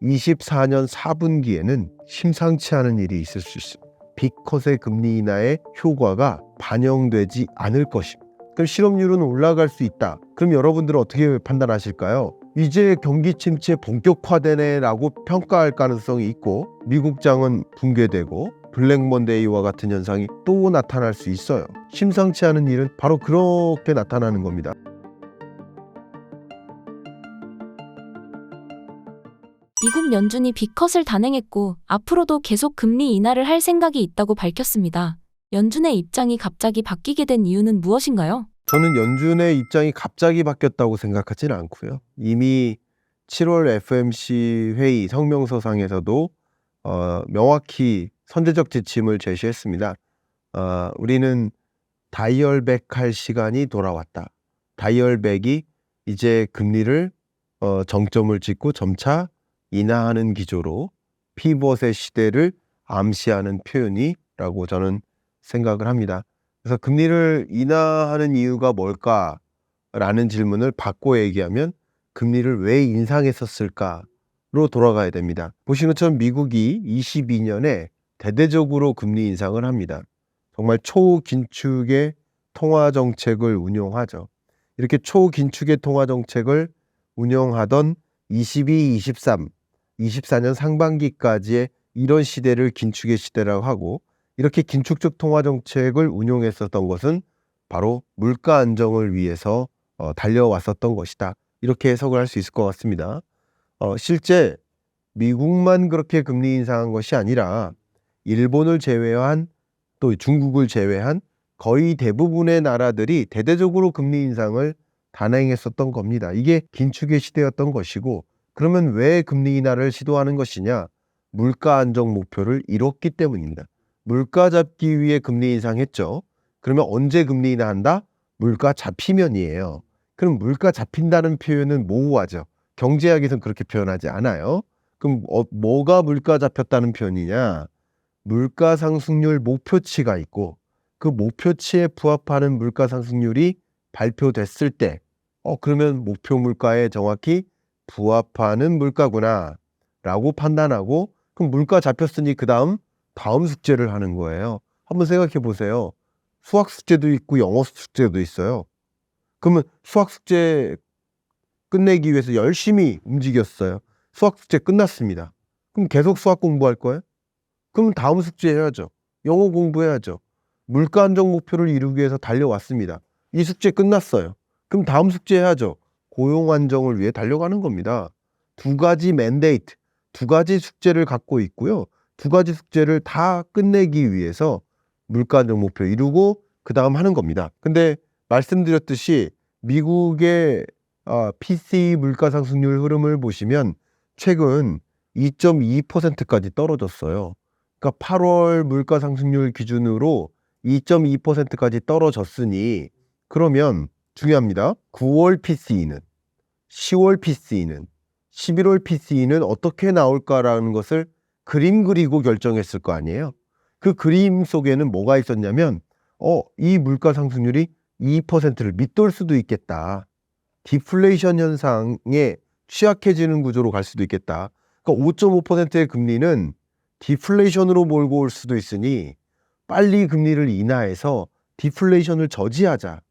24년 4분기에는 심상치 않은 일이 있을 수 있습니다. 빅컷의 금리 인하의 효과가 반영되지 않을 것입니다. 그럼 실업률은 올라갈 수 있다. 그럼 여러분들은 어떻게 판단하실까요? 이제 경기 침체 본격화되네라고 평가할 가능성이 있고, 미국장은 붕괴되고 블랙먼데이와 같은 현상이 또 나타날 수 있어요. 심상치 않은 일은 바로 그렇게 나타나는 겁니다. 미국 연준이 빅컷을 단행했고 앞으로도 계속 금리 인하를 할 생각이 있다고 밝혔습니다. 연준의 입장이 갑자기 바뀌게 된 이유는 무엇인가요? 저는 연준의 입장이 갑자기 바뀌었다고 생각하지는 않고요. 이미 7월 FOMC 회의 성명서상에서도 명확히 선제적 지침을 제시했습니다. 우리는 다이얼백할 시간이 돌아왔다. 다이얼백이 이제 금리를 정점을 찍고 점차 인하하는 기조로 피벗의 시대를 암시하는 표현이라고 저는 생각을 합니다. 그래서 금리를 인하하는 이유가 뭘까라는 질문을 바꿔 얘기하면 금리를 왜 인상했었을까로 돌아가야 됩니다. 보시는 것처럼 미국이 22년에 대대적으로 금리 인상을 합니다. 정말 초긴축의 통화정책을 운용하죠. 이렇게 초긴축의 통화정책을 운영하던 22, 23, 24년 상반기까지의 이런 시대를 긴축의 시대라고 하고, 이렇게 긴축적 통화정책을 운용했었던 것은 바로 물가 안정을 위해서 달려왔었던 것이다. 이렇게 해석을 할 수 있을 것 같습니다. 실제 미국만 그렇게 금리 인상한 것이 아니라 일본을 제외한 또 중국을 제외한 거의 대부분의 나라들이 대대적으로 금리 인상을 단행했었던 겁니다. 이게 긴축의 시대였던 것이고, 그러면 왜 금리 인하를 시도하는 것이냐? 물가 안정 목표를 이뤘기 때문입니다. 물가 잡기 위해 금리 인상했죠. 그러면 언제 금리 인하한다? 물가 잡히면이에요. 그럼 물가 잡힌다는 표현은 모호하죠. 경제학에서는 그렇게 표현하지 않아요. 그럼 뭐가 물가 잡혔다는 표현이냐? 물가 상승률 목표치가 있고, 그 목표치에 부합하는 물가 상승률이 발표됐을 때 그러면 목표 물가에 정확히 부합하는 물가구나 라고 판단하고, 그럼 물가 잡혔으니 다음 숙제를 하는 거예요. 한번 생각해 보세요. 수학 숙제도 있고 영어 숙제도 있어요. 그러면 수학 숙제 끝내기 위해서 열심히 움직였어요. 수학 숙제 끝났습니다. 그럼 계속 수학 공부할 거예요? 그럼 다음 숙제 해야죠. 영어 공부해야죠. 물가 안정 목표를 이루기 위해서 달려왔습니다. 이 숙제 끝났어요. 그럼 다음 숙제 해야죠. 고용 안정을 위해 달려가는 겁니다. 두 가지 맨데이트, 두 가지 숙제를 갖고 있고요. 두 가지 숙제를 다 끝내기 위해서 물가 안정 목표 이루고 그 다음 하는 겁니다. 근데 말씀드렸듯이 미국의 PCE 물가 상승률 흐름을 보시면 최근 2.2%까지 떨어졌어요. 그러니까 8월 물가 상승률 기준으로 2.2%까지 떨어졌으니, 그러면 중요합니다. 9월 PCE는, 10월 PCE는, 11월 PCE는 어떻게 나올까라는 것을 그림 그리고 결정했을 거 아니에요. 그 그림 속에는 뭐가 있었냐면 이 물가 상승률이 2%를 밑돌 수도 있겠다. 디플레이션 현상에 취약해지는 구조로 갈 수도 있겠다. 그러니까 5.5%의 금리는 디플레이션으로 몰고 올 수도 있으니 빨리 금리를 인하해서 디플레이션을 저지하자.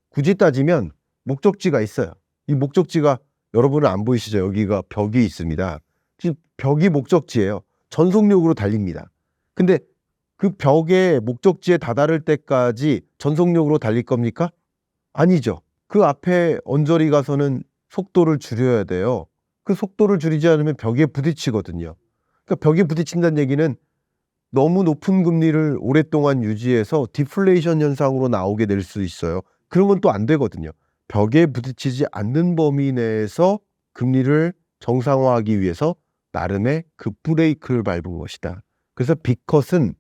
굳이 따지면 목적지가 있어요. 이 목적지가 여러분은 안 보이시죠? 여기가 벽이 있습니다. 지금 벽이 목적지예요. 전속력으로 달립니다. 근데 그 벽의 목적지에 다다를 때까지 전속력으로 달릴 겁니까? 아니죠. 그 앞에 언저리 가서는 속도를 줄여야 돼요. 그 속도를 줄이지 않으면 벽에 부딪히거든요. 그러니까 벽에 부딪힌다는 얘기는 너무 높은 금리를 오랫동안 유지해서 디플레이션 현상으로 나오게 될 수 있어요. 그러면 또 안 되거든요. 벽에 부딪히지 않는 범위 내에서 금리를 정상화하기 위해서 나름의 급브레이크를 밟은 것이다. 그래서 빅컷은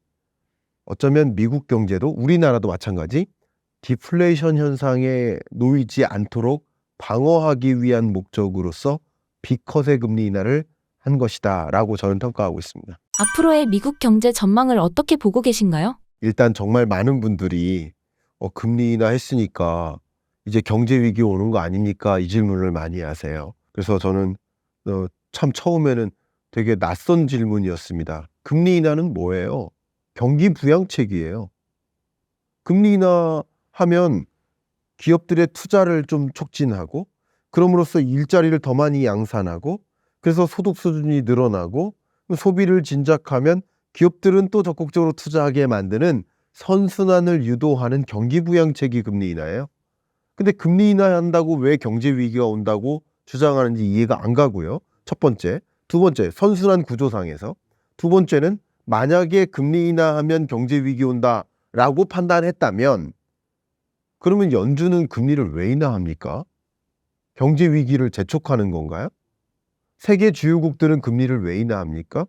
어쩌면 미국 경제도 우리나라도 마찬가지 디플레이션 현상에 놓이지 않도록 방어하기 위한 목적으로서 빅컷의 금리 인하를 한 것이다 라고 저는 평가하고 있습니다. 앞으로의 미국 경제 전망을 어떻게 보고 계신가요? 일단 정말 많은 분들이 금리 인하 했으니까 이제 경제 위기 오는 거 아닙니까? 이 질문을 많이 하세요. 그래서 저는 참 처음에는 되게 낯선 질문이었습니다. 금리 인하는 뭐예요? 경기 부양책이에요. 금리 인하하면 기업들의 투자를 좀 촉진하고 그럼으로써 일자리를 더 많이 양산하고 그래서 소득 수준이 늘어나고 소비를 진작하면 기업들은 또 적극적으로 투자하게 만드는 선순환을 유도하는 경기 부양책이 금리 인하예요. 근데 금리 인하한다고 왜 경제 위기가 온다고 주장하는지 이해가 안 가고요. 첫 번째. 두 번째, 선순환 구조상에서. 두 번째는 만약에 금리 인하하면 경제 위기 온다라고 판단했다면 그러면 연준은 금리를 왜 인하합니까? 경제 위기를 재촉하는 건가요? 세계 주요국들은 금리를 왜 인하합니까?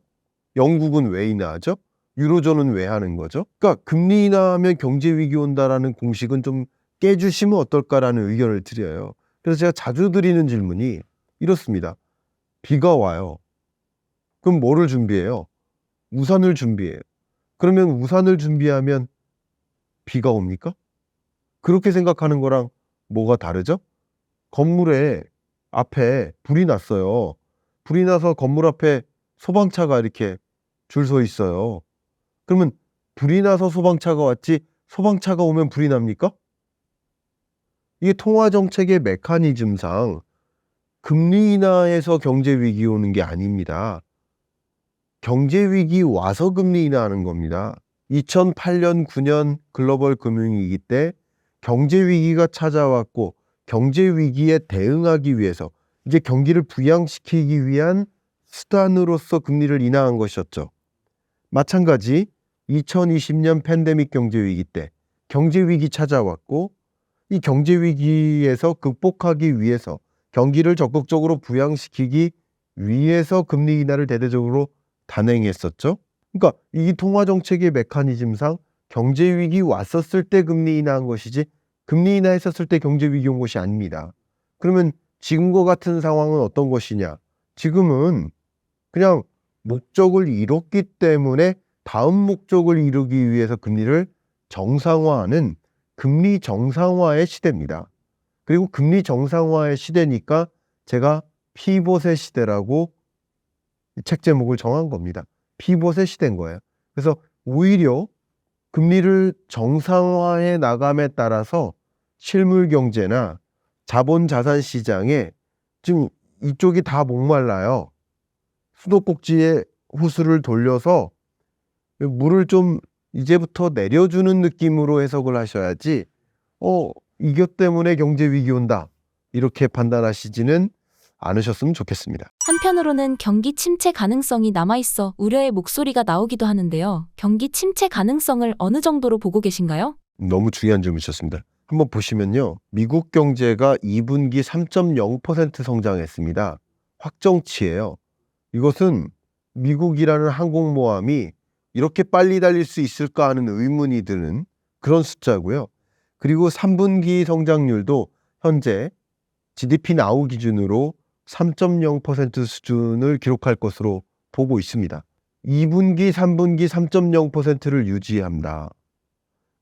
영국은 왜 인하하죠? 유로존은 왜 하는 거죠? 그러니까 금리 인하하면 경제 위기 온다라는 공식은 좀 깨주시면 어떨까라는 의견을 드려요. 그래서 제가 자주 드리는 질문이 이렇습니다. 비가 와요. 그럼 뭐를 준비해요? 우산을 준비해요. 그러면 우산을 준비하면 비가 옵니까? 그렇게 생각하는 거랑 뭐가 다르죠? 건물에 앞에 불이 났어요. 불이 나서 건물 앞에 소방차가 이렇게 줄 서 있어요. 그러면 불이 나서 소방차가 왔지 소방차가 오면 불이 납니까? 이게 통화 정책의 메커니즘상 금리 인하해서 경제 위기 오는 게 아닙니다. 경제 위기 와서 금리 인하하는 겁니다. 2008년, 9년 글로벌 금융위기 때 경제 위기가 찾아왔고 경제 위기에 대응하기 위해서 이제 경기를 부양시키기 위한 수단으로서 금리를 인하한 것이었죠. 마찬가지 2020년 팬데믹 경제 위기 때 경제 위기 찾아왔고 이 경제 위기에서 극복하기 위해서 경기를 적극적으로 부양시키기 위해서 금리 인하를 대대적으로 단행했었죠. 그러니까 이 통화 정책의 메커니즘상 경제 위기 왔었을 때 금리 인하한 것이지 금리 인하했었을 때 경제 위기 온 것이 아닙니다. 그러면 지금과 같은 상황은 어떤 것이냐? 지금은 그냥 목적을 이뤘기 때문에 다음 목적을 이루기 위해서 금리를 정상화하는 금리 정상화의 시대입니다. 그리고 금리 정상화의 시대니까 제가 피봇의 시대라고 책 제목을 정한 겁니다. 피봇의 시대인 거예요. 그래서 오히려 금리를 정상화해 나감에 따라서 실물 경제나 자본 자산 시장에 지금 이쪽이 다 목말라요. 수도꼭지에 호스를 돌려서 물을 좀 이제부터 내려주는 느낌으로 해석을 하셔야지 이것 때문에 경제 위기 온다 이렇게 판단하시지는 않으셨으면 좋겠습니다. 한편으로는 경기 침체 가능성이 남아있어 우려의 목소리가 나오기도 하는데요. 경기 침체 가능성을 어느 정도로 보고 계신가요? 너무 중요한 질문이셨습니다. 한번 보시면요. 미국 경제가 2분기 3.0% 성장했습니다. 확정치예요. 이것은 미국이라는 항공모함이 이렇게 빨리 달릴 수 있을까 하는 의문이 드는 그런 숫자고요. 그리고 3분기 성장률도 현재 GDP 나우 기준으로 3.0% 수준을 기록할 것으로 보고 있습니다. 2분기, 3분기 3.0%를 유지한다.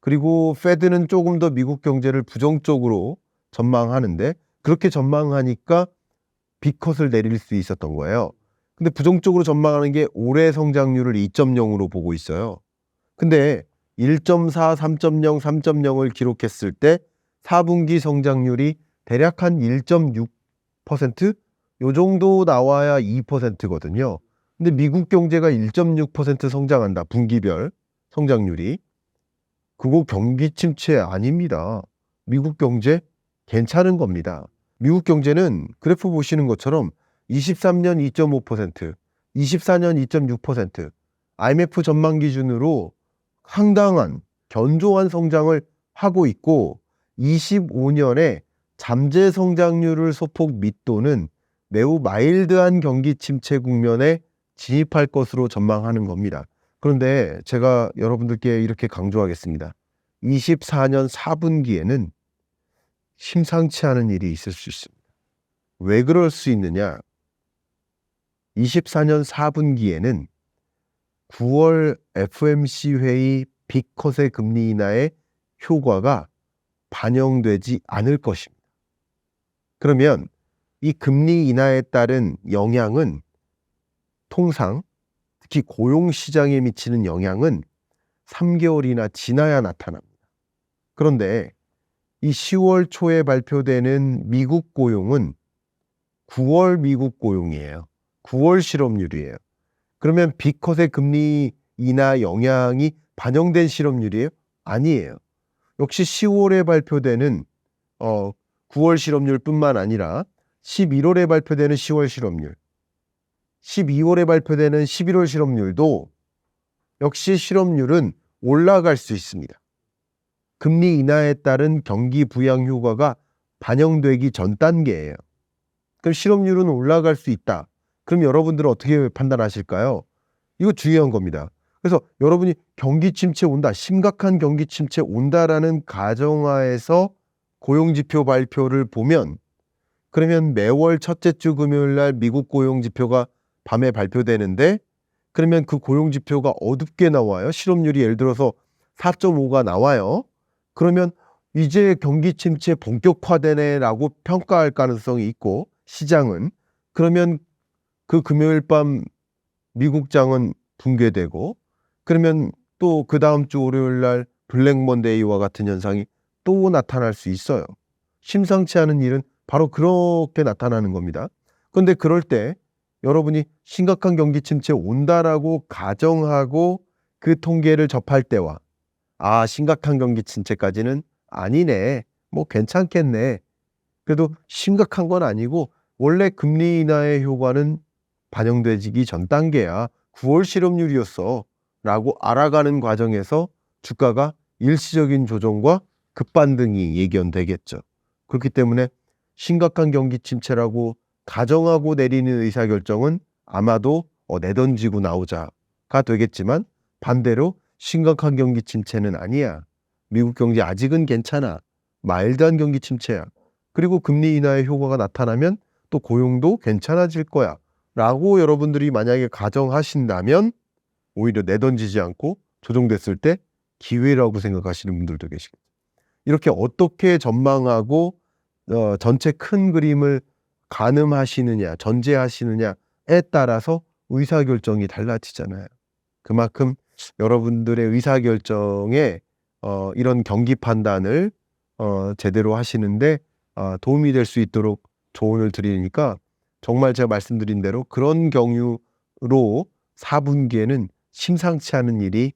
그리고 페드는 조금 더 미국 경제를 부정적으로 전망하는데 그렇게 전망하니까 B컷을 내릴 수 있었던 거예요. 근데 부정적으로 전망하는 게 올해 성장률을 2.0으로 보고 있어요. 근데 1.4, 3.0, 3.0을 기록했을 때 4분기 성장률이 대략 한 1.6%? 요 정도 나와야 2%거든요. 근데 미국 경제가 1.6% 성장한다. 분기별 성장률이. 그거 경기 침체 아닙니다. 미국 경제 괜찮은 겁니다. 미국 경제는 그래프 보시는 것처럼 23년 2.5%, 24년 2.6%, IMF 전망 기준으로 상당한 견조한 성장을 하고 있고 25년에 잠재 성장률을 소폭 밑도는 매우 마일드한 경기 침체 국면에 진입할 것으로 전망하는 겁니다. 그런데 제가 여러분들께 이렇게 강조하겠습니다. 24년 4분기에는 심상치 않은 일이 있을 수 있습니다. 왜 그럴 수 있느냐? 24년 4분기에는 9월 FOMC 회의 빅컷의 금리 인하의 효과가 반영되지 않을 것입니다. 그러면 이 금리 인하에 따른 영향은 통상 특히 고용 시장에 미치는 영향은 3개월이나 지나야 나타납니다. 그런데 이 10월 초에 발표되는 미국 고용은 9월 미국 고용이에요. 9월 실업률이에요. 그러면 B컷의 금리 인하 영향이 반영된 실업률이에요? 아니에요. 역시 10월에 발표되는 9월 실업률뿐만 아니라 11월에 발표되는 10월 실업률, 12월에 발표되는 11월 실업률도 역시 실업률은 올라갈 수 있습니다. 금리 인하에 따른 경기 부양 효과가 반영되기 전 단계예요. 그럼 실업률은 올라갈 수 있다. 그럼 여러분들은 어떻게 판단하실까요? 이거 중요한 겁니다. 그래서 여러분이 경기 침체 온다, 심각한 경기 침체 온다라는 가정하에서 고용지표 발표를 보면, 그러면 매월 첫째 주 금요일 날 미국 고용지표가 밤에 발표되는데, 그러면 그 고용지표가 어둡게 나와요. 실업률이 예를 들어서 4.5가 나와요. 그러면 이제 경기 침체 본격화되네라고 평가할 가능성이 있고, 시장은 그러면 그 금요일 밤 미국장은 붕괴되고, 그러면 또 그 다음 주 월요일 날 블랙 먼데이와 같은 현상이 또 나타날 수 있어요. 심상치 않은 일은 바로 그렇게 나타나는 겁니다. 그런데 그럴 때 여러분이 심각한 경기 침체 온다라고 가정하고 그 통계를 접할 때와, 아, 심각한 경기 침체까지는 아니네, 뭐 괜찮겠네, 그래도 심각한 건 아니고 원래 금리 인하의 효과는 반영되기 전 단계야, 9월 실업률이었어 라고 알아가는 과정에서 주가가 일시적인 조정과 급반등이 예견되겠죠. 그렇기 때문에 심각한 경기 침체라고 가정하고 내리는 의사결정은 아마도 내던지고 나오자가 되겠지만, 반대로 심각한 경기 침체는 아니야, 미국 경제 아직은 괜찮아, 마일드한 경기 침체야, 그리고 금리 인하의 효과가 나타나면 또 고용도 괜찮아질 거야 라고 여러분들이 만약에 가정하신다면, 오히려 내던지지 않고 조정됐을 때 기회라고 생각하시는 분들도 계시겠죠. 이렇게 어떻게 전망하고 전체 큰 그림을 가늠하시느냐, 전제하시느냐에 따라서 의사결정이 달라지잖아요. 그만큼 여러분들의 의사결정에 이런 경기 판단을 제대로 하시는데 도움이 될 수 있도록 조언을 드리니까, 정말 제가 말씀드린 대로 그런 경우로 4분기에는 심상치 않은 일이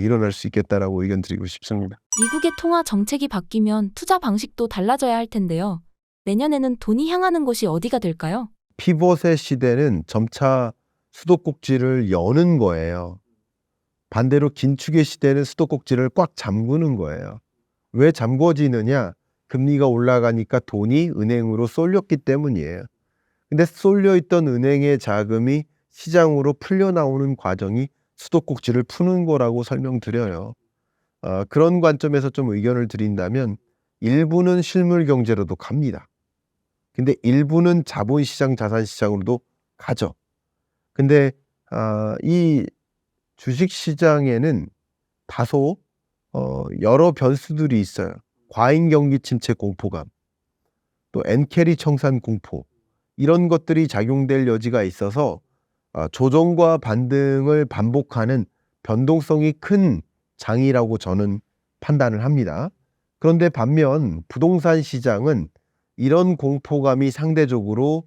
일어날 수 있겠다라고 의견 드리고 싶습니다. 미국의 통화 정책이 바뀌면 투자 방식도 달라져야 할 텐데요. 내년에는 돈이 향하는 곳이 어디가 될까요? 피벗의 시대는 점차 수도꼭지를 여는 거예요. 반대로 긴축의 시대는 수도꼭지를 꽉 잠그는 거예요. 왜 잠궈지느냐? 금리가 올라가니까 돈이 은행으로 쏠렸기 때문이에요. 근데 쏠려있던 은행의 자금이 시장으로 풀려나오는 과정이 수도꼭지를 푸는 거라고 설명드려요. 그런 관점에서 좀 의견을 드린다면, 일부는 실물 경제로도 갑니다. 근데 일부는 자본시장, 자산시장으로도 가죠. 근데 이 주식시장에는 다소 여러 변수들이 있어요. 과잉 경기 침체 공포감, 또 엔캐리 청산 공포, 이런 것들이 작용될 여지가 있어서 조정과 반등을 반복하는 변동성이 큰 장이라고 저는 판단을 합니다. 그런데 반면 부동산 시장은 이런 공포감이 상대적으로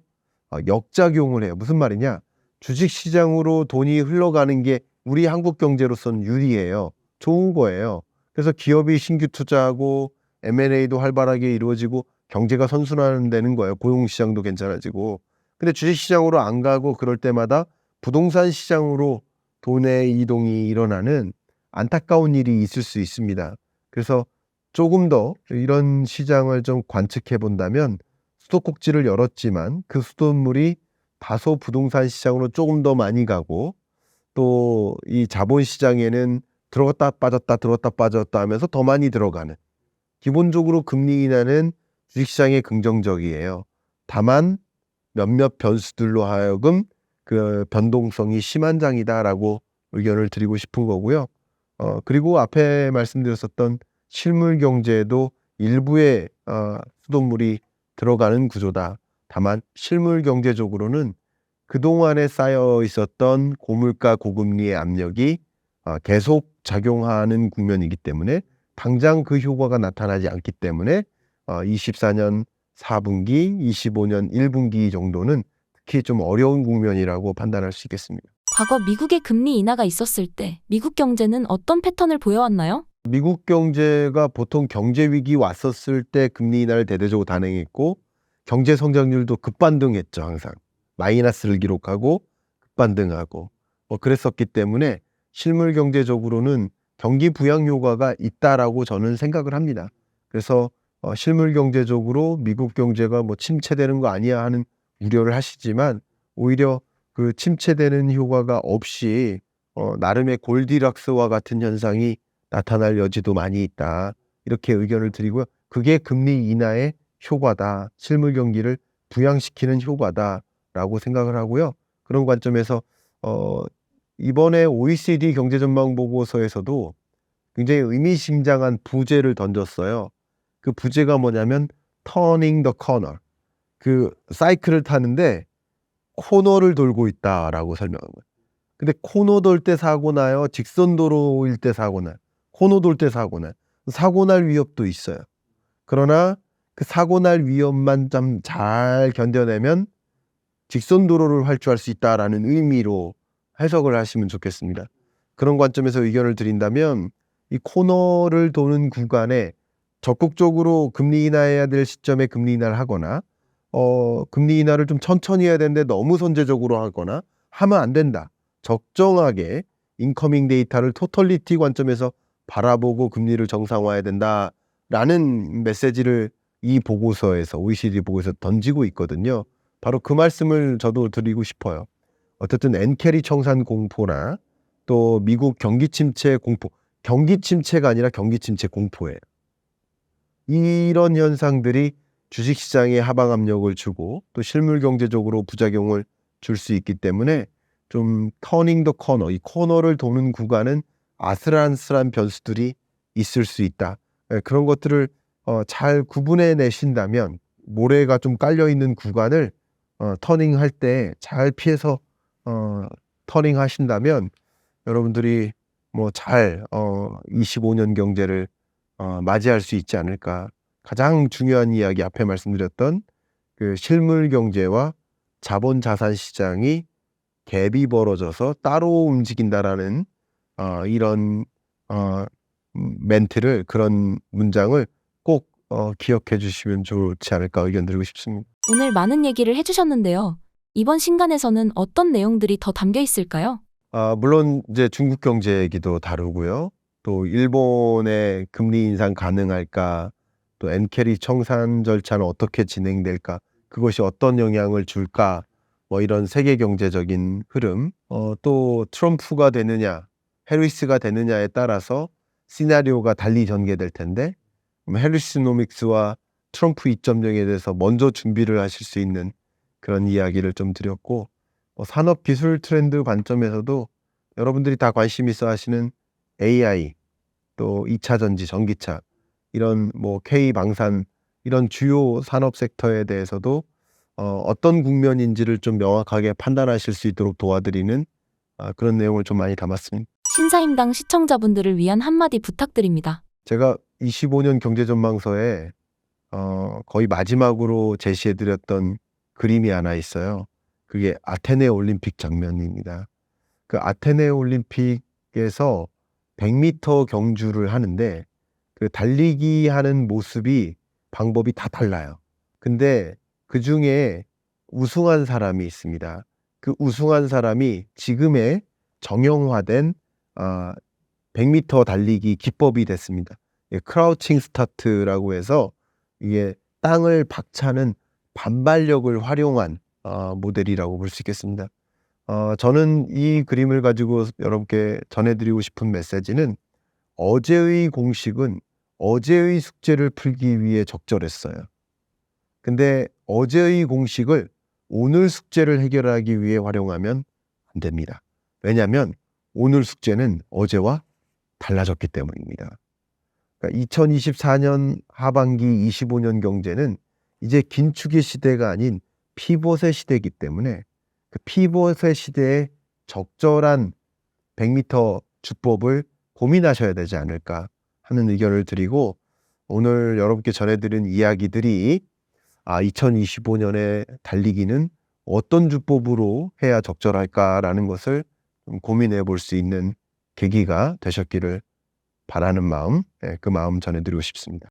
역작용을 해요. 무슨 말이냐? 주식시장으로 돈이 흘러가는 게 우리 한국 경제로서는 유리해요. 좋은 거예요. 그래서 기업이 신규 투자하고 M&A도 활발하게 이루어지고 경제가 선순환되는 거예요. 고용시장도 괜찮아지고. 근데 주식시장으로 안 가고 그럴 때마다 부동산 시장으로 돈의 이동이 일어나는 안타까운 일이 있을 수 있습니다. 그래서 조금 더 이런 시장을 좀 관측해 본다면, 수도꼭지를 열었지만 그 수돗물이 다소 부동산 시장으로 조금 더 많이 가고, 또 이 자본시장에는 들어갔다 빠졌다 들어갔다 빠졌다 하면서 더 많이 들어가는, 기본적으로 금리 인하는 주식시장에 긍정적이에요. 다만 몇몇 변수들로 하여금 그 변동성이 심한 장이다라고 의견을 드리고 싶은 거고요. 그리고 앞에 말씀드렸었던 실물 경제도 일부의 수돗물이 들어가는 구조다. 다만 실물 경제적으로는 그동안에 쌓여 있었던 고물가 고금리의 압력이 계속 작용하는 국면이기 때문에 당장 그 효과가 나타나지 않기 때문에 24년 4분기, 25년 1분기 정도는 특히 좀 어려운 국면이라고 판단할 수 있겠습니다. 과거 미국의 금리 인하가 있었을 때 미국 경제는 어떤 패턴을 보여왔나요? 미국 경제가 보통 경제 위기 왔었을 때 금리 인하를 대대적으로 단행했고 경제 성장률도 급반등했죠. 항상 마이너스를 기록하고 급반등하고 그랬었기 때문에 실물 경제적으로는 경기 부양 효과가 있다라고 저는 생각을 합니다. 그래서 실물 경제적으로 미국 경제가 침체되는 거 아니야 하는 우려를 하시지만 오히려 그 침체되는 효과가 없이 나름의 골디락스와 같은 현상이 나타날 여지도 많이 있다. 이렇게 의견을 드리고요. 그게 금리 인하의 효과다. 실물 경기를 부양시키는 효과다라고 생각을 하고요. 그런 관점에서 이번에 OECD 경제전망 보고서에서도 굉장히 의미심장한 부제를 던졌어요. 그 부제가 뭐냐면 turning the corner. 그 사이클을 타는데 코너를 돌고 있다라고 설명한 거예요. 근데 코너 돌 때 사고 나요? 직선 도로일 때 사고 나요? 코너 돌 때 사고 나요? 사고 날 위협도 있어요. 그러나 그 사고 날 위험만 좀 잘 견뎌내면 직선 도로를 활주할 수 있다라는 의미로 해석을 하시면 좋겠습니다. 그런 관점에서 의견을 드린다면 이 코너를 도는 구간에 적극적으로 금리 인하해야 될 시점에 금리 인하를 하거나 금리 인하를 좀 천천히 해야 되는데 너무 선제적으로 하거나 하면 안 된다. 적정하게 인커밍 데이터를 토털리티 관점에서 바라보고 금리를 정상화해야 된다라는 메시지를 이 보고서에서 OECD 보고서에서 던지고 있거든요. 바로 그 말씀을 저도 드리고 싶어요. 어쨌든 엔캐리 청산 공포나 또 미국 경기 침체 공포, 경기 침체가 아니라 경기 침체 공포예요. 이런 현상들이 주식시장에 하방 압력을 주고 또 실물 경제적으로 부작용을 줄 수 있기 때문에 좀 터닝 더 코너, 이 코너를 도는 구간은 아슬아슬한 변수들이 있을 수 있다. 그런 것들을 잘 구분해 내신다면 모래가 좀 깔려 있는 구간을 터닝할 때 잘 피해서 터닝 하신다면 여러분들이 잘 25년 경제를 맞이할 수 있지 않을까. 가장 중요한 이야기 앞에 말씀드렸던 그 실물 경제와 자본 자산 시장이 갭이 벌어져서 따로 움직인다라는 이런 멘트를, 그런 문장을 꼭 기억해 주시면 좋지 않을까 의견 드리고 싶습니다. 오늘 많은 얘기를 해주셨는데요. 이번 신간에서는 어떤 내용들이 더 담겨 있을까요? 물론 이제 중국 경제 얘기도 다루고요. 또 일본의 금리 인상 가능할까, 또 엔캐리 청산 절차는 어떻게 진행될까, 그것이 어떤 영향을 줄까, 이런 세계 경제적인 흐름, 또 트럼프가 되느냐, 해리스가 되느냐에 따라서 시나리오가 달리 전개될 텐데 해리스노믹스와 트럼프 2.0에 대해서 먼저 준비를 하실 수 있는 그런 이야기를 좀 드렸고, 산업 기술 트렌드 관점에서도 여러분들이 다 관심 있어 하시는 AI, 또 2차 전지, 전기차, 이런 K 방산, 이런 주요 산업 섹터에 대해서도 어떤 국면인지를 좀 명확하게 판단하실 수 있도록 도와드리는 그런 내용을 좀 많이 담았습니다. 신사임당 시청자분들을 위한 한마디 부탁드립니다. 제가 25년 경제전망서에 거의 마지막으로 제시해드렸던 그림이 하나 있어요. 그게 아테네 올림픽 장면입니다. 그 아테네 올림픽에서 100m 경주를 하는데 그 달리기 하는 모습이, 방법이 다 달라요. 근데 그 중에 우승한 사람이 있습니다. 그 우승한 사람이 지금의 정형화된 100m 달리기 기법이 됐습니다. 크라우칭 스타트라고 해서 이게 땅을 박차는 반발력을 활용한 모델이라고 볼 수 있겠습니다. 저는 이 그림을 가지고 여러분께 전해드리고 싶은 메시지는, 어제의 공식은 어제의 숙제를 풀기 위해 적절했어요. 근데 어제의 공식을 오늘 숙제를 해결하기 위해 활용하면 안 됩니다. 왜냐하면 오늘 숙제는 어제와 달라졌기 때문입니다. 그러니까 2024년 하반기 25년 경제는 이제 긴축의 시대가 아닌 피봇의 시대이기 때문에 그 피벗의 시대에 적절한 100m 주법을 고민하셔야 되지 않을까 하는 의견을 드리고, 오늘 여러분께 전해드린 이야기들이 2025년에 달리기는 어떤 주법으로 해야 적절할까라는 것을 좀 고민해 볼 수 있는 계기가 되셨기를 바라는 마음, 그 마음 전해드리고 싶습니다.